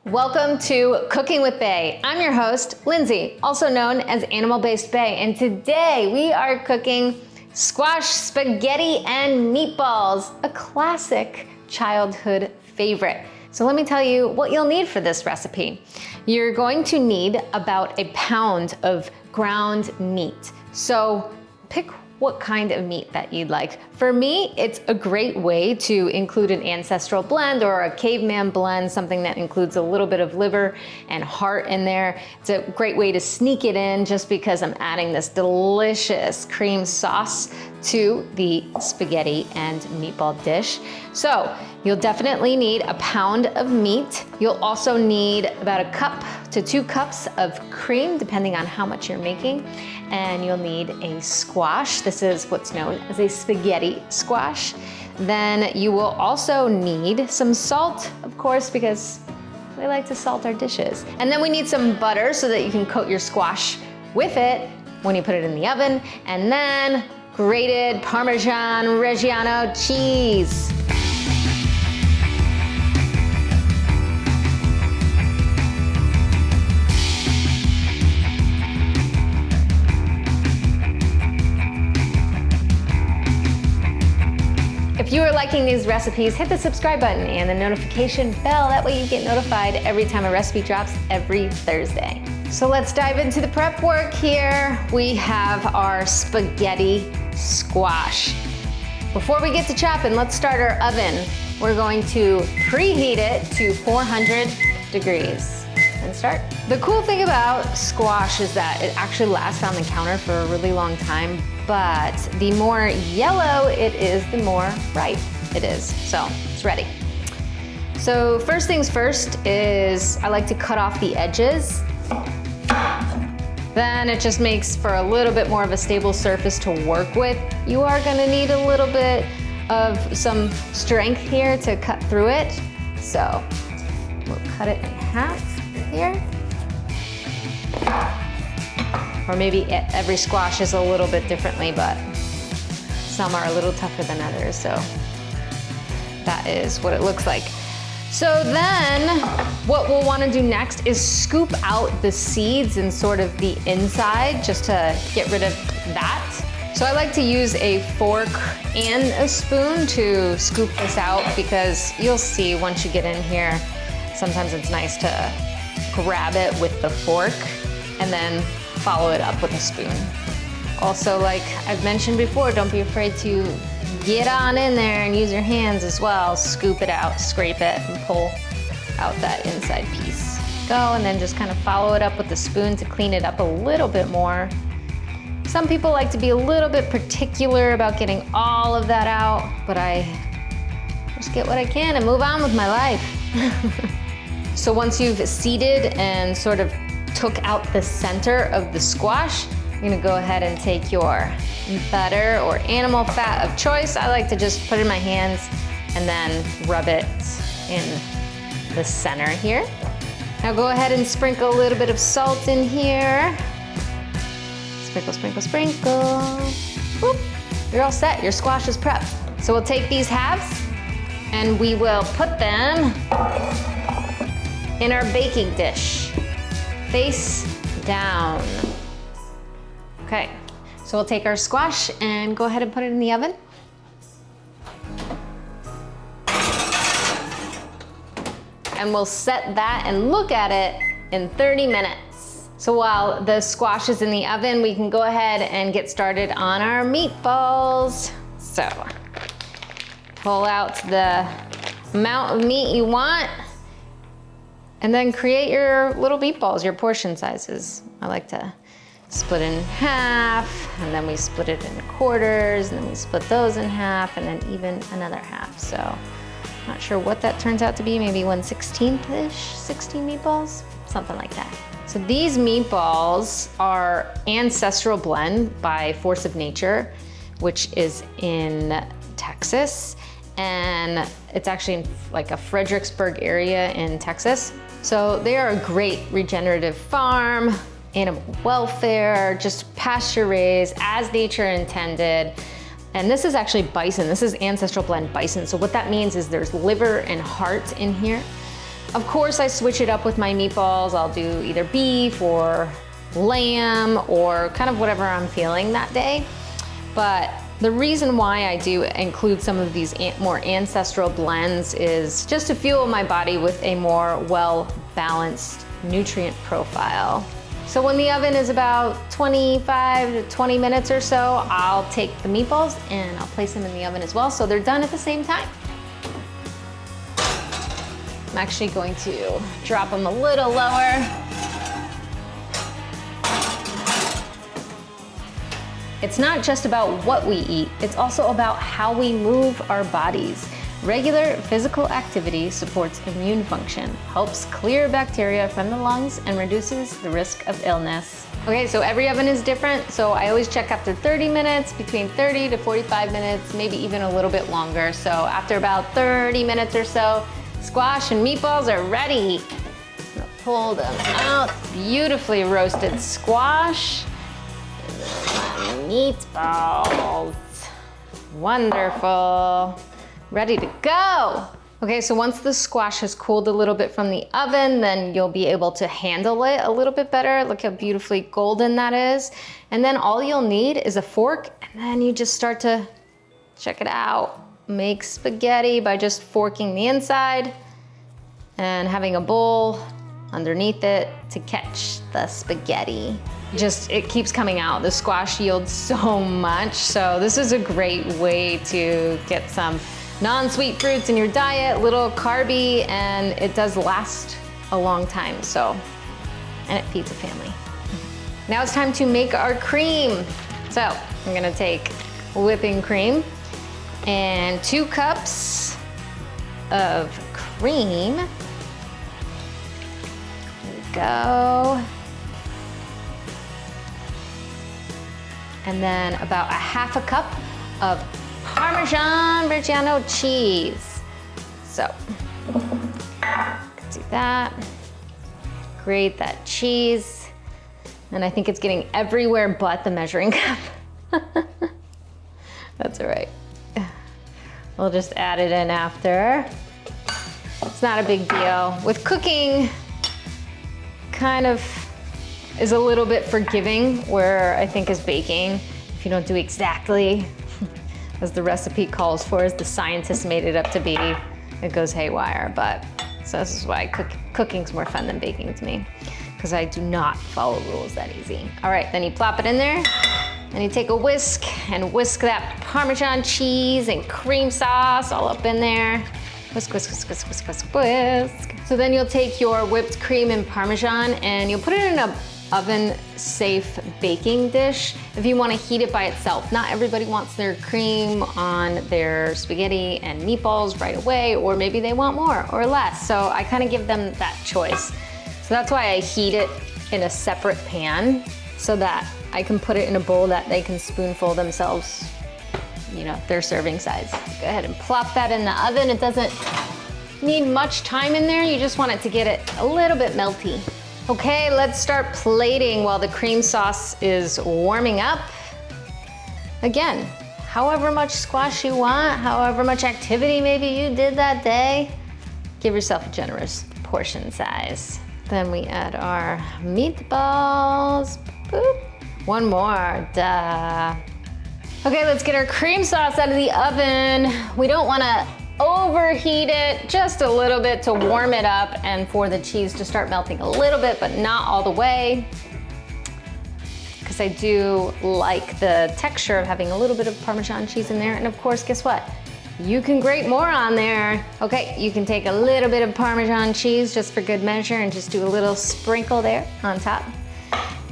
Welcome to Cooking with Bae. I'm your host, Lindsay, also known as Animal-Based Bae, and today we are cooking squash spaghetti and meatballs, a classic childhood favorite. So let me tell you what you'll need for this recipe. You're going to need about a pound of ground meat. So pick what kind of meat that you'd like. For me, it's a great way to include an ancestral blend or a caveman blend, something that includes a little bit of liver and heart in there. It's a great way to sneak it in just because I'm adding this delicious cream sauce to the spaghetti and meatball dish. So you'll definitely need a pound of meat. You'll also need about a cup to 2 cups of cream, depending on how much you're making. And you'll need a squash. This is what's known as a spaghetti squash. Then you will also need some salt, of course, because we like to salt our dishes. And then we need some butter so that you can coat your squash with it when you put it in the oven. And then grated Parmesan Reggiano cheese. If you are liking these recipes, hit the subscribe button and the notification bell. That way you get notified every time a recipe drops every Thursday. So let's dive into the prep work here. We have our spaghetti squash. Before we get to chopping, let's start our oven. We're going to preheat it to 400 degrees and start. The cool thing about squash is that it actually lasts on the counter for a really long time, but the more yellow it is, the more ripe it is. So it's ready. So first things first is I like to cut off the edges. Then it just makes for a little bit more of a stable surface to work with. You are gonna need a little bit of some strength here to cut through it. So we'll cut it in half here. Or maybe every squash is a little bit differently, but some are a little tougher than others, so that is what it looks like. So then what we'll want to do next is scoop out the seeds and sort of the inside just to get rid of that. So I like to use a fork and a spoon to scoop this out because you'll see once you get in here, sometimes it's nice to grab it with the fork and then follow it up with a spoon. Also, like I've mentioned before, don't be afraid to get on in there and use your hands as well. Scoop it out, scrape it, and pull out that inside piece. Go, and then just kind of follow it up with the spoon to clean it up a little bit more. Some people like to be a little bit particular about getting all of that out, but I just get what I can and move on with my life. So once you've seeded and sort of took out the center of the squash, you're gonna go ahead and take your butter or animal fat of choice. I like to just put it in my hands and then rub it in the center here. Now go ahead and sprinkle a little bit of salt in here. Sprinkle, sprinkle, sprinkle. Whoop. You're all set, your squash is prepped. So we'll take these halves and we will put them in our baking dish, face down. Okay, so we'll take our squash and go ahead and put it in the oven. And we'll set that and look at it in 30 minutes. So while the squash is in the oven, we can go ahead and get started on our meatballs. So pull out the amount of meat you want and then create your little meatballs, your portion sizes. I like to split in half, and then we split it in quarters, and then we split those in half, and then even another half. So, not sure what that turns out to be, maybe 1/16-ish, 16 meatballs, something like that. So these meatballs are Ancestral Blend by Force of Nature, which is in Texas, and it's actually in like a Fredericksburg area in Texas. So they are a great regenerative farm, animal welfare, just pasture raised as nature intended. And this is actually bison. This is Ancestral Blend bison. So what that means is there's liver and heart in here. Of course, I switch it up with my meatballs. I'll do either beef or lamb or kind of whatever I'm feeling that day. But the reason why I do include some of these more ancestral blends is just to fuel my body with a more well-balanced nutrient profile. So when the oven is about 25 to 20 minutes or so, I'll take the meatballs and I'll place them in the oven as well, so they're done at the same time. I'm actually going to drop them a little lower. It's not just about what we eat, it's also about how we move our bodies. Regular physical activity supports immune function, helps clear bacteria from the lungs, and reduces the risk of illness. Okay, so every oven is different, so I always check after 30 minutes, between 30 to 45 minutes, maybe even a little bit longer. So after about 30 minutes or so, squash and meatballs are ready. I'm gonna pull them out. Beautifully roasted squash. Meatballs. Wonderful. Ready to go. Okay, so once the squash has cooled a little bit from the oven, then you'll be able to handle it a little bit better. Look how beautifully golden that is. And then all you'll need is a fork, and then you just start to, check it out, make spaghetti by just forking the inside and having a bowl underneath it to catch the spaghetti. It keeps coming out. The squash yields so much, so this is a great way to get some non-sweet fruits in your diet, little carby, and it does last a long time, and it feeds a family. Now it's time to make our cream. So I'm gonna take whipping cream and 2 cups of cream. There we go. And then about a half a cup of Parmesan Reggiano cheese. So, do that. Grate that cheese. And I think it's getting everywhere but the measuring cup. That's all right. We'll just add it in after. It's not a big deal. With cooking, kind of is a little bit forgiving, where I think is baking. If you don't do exactly as the recipe calls for, as the scientists made it up to be, it goes haywire. But so this is why cooking's more fun than baking to me, because I do not follow rules that easy. All right, then you plop it in there, and you take a whisk and whisk that Parmesan cheese and cream sauce all up in there. Whisk, whisk, whisk, whisk, whisk, whisk, whisk. So then you'll take your whipped cream and Parmesan and you'll put it in a oven-safe baking dish if you want to heat it by itself. Not everybody wants their cream on their spaghetti and meatballs right away, or maybe they want more or less. So I kind of give them that choice. So that's why I heat it in a separate pan, so that I can put it in a bowl that they can spoonful themselves, you know, their serving size. Go ahead and plop that in the oven. It doesn't need much time in there. You just want it to get it a little bit melty. Okay, let's start plating while the cream sauce is warming up. Again, however much squash you want, however much activity maybe you did that day, give yourself a generous portion size. Then we add our meatballs. Boop. One more, duh. Okay, let's get our cream sauce out of the oven. We don't wanna overheat it, just a little bit to warm it up and for the cheese to start melting a little bit, but not all the way. Because I do like the texture of having a little bit of Parmesan cheese in there. And of course, guess what? You can grate more on there. Okay, you can take a little bit of Parmesan cheese just for good measure and just do a little sprinkle there on top.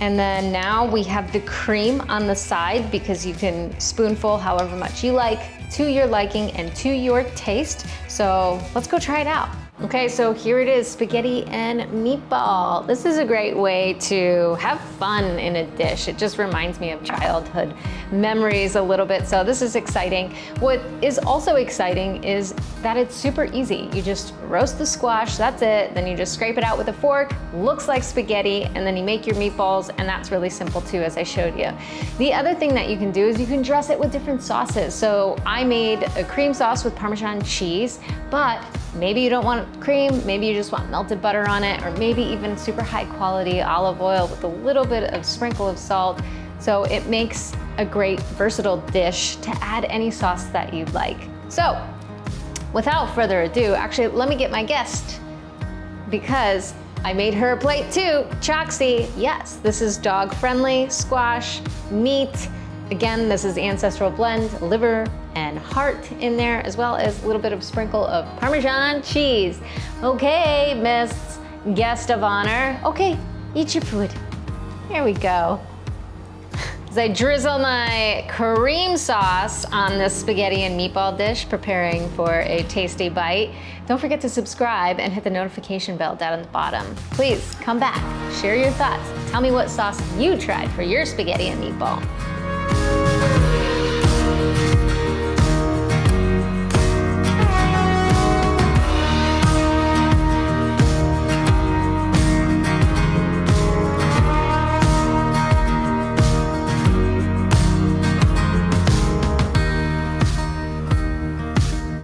And then now we have the cream on the side, because you can spoonful however much you like, to your liking and to your taste. So let's go try it out. Okay, so here it is, spaghetti and meatball. This is a great way to have fun in a dish. It just reminds me of childhood memories a little bit, so this is exciting. What is also exciting is that it's super easy. You just roast the squash, that's it. Then you just scrape it out with a fork, looks like spaghetti, and then you make your meatballs, and that's really simple too, as I showed you. The other thing that you can do is you can dress it with different sauces. So I made a cream sauce with Parmesan cheese, but Maybe you don't want cream, maybe you just want melted butter on it, or maybe even super high quality olive oil with a little bit of sprinkle of salt. So it makes a great versatile dish to add any sauce that you'd like. So without further ado, actually let me get my guest, because I made her a plate too. Choxy, yes, this is dog friendly squash meat. Again, this is ancestral blend, liver and heart in there, as well as a little bit of sprinkle of Parmesan cheese. Okay, Miss Guest of Honor. Okay, eat your food. Here we go. As I drizzle my cream sauce on this spaghetti and meatball dish, preparing for a tasty bite, don't forget to subscribe and hit the notification bell down at the bottom. Please come back, share your thoughts, tell me what sauce you tried for your spaghetti and meatball.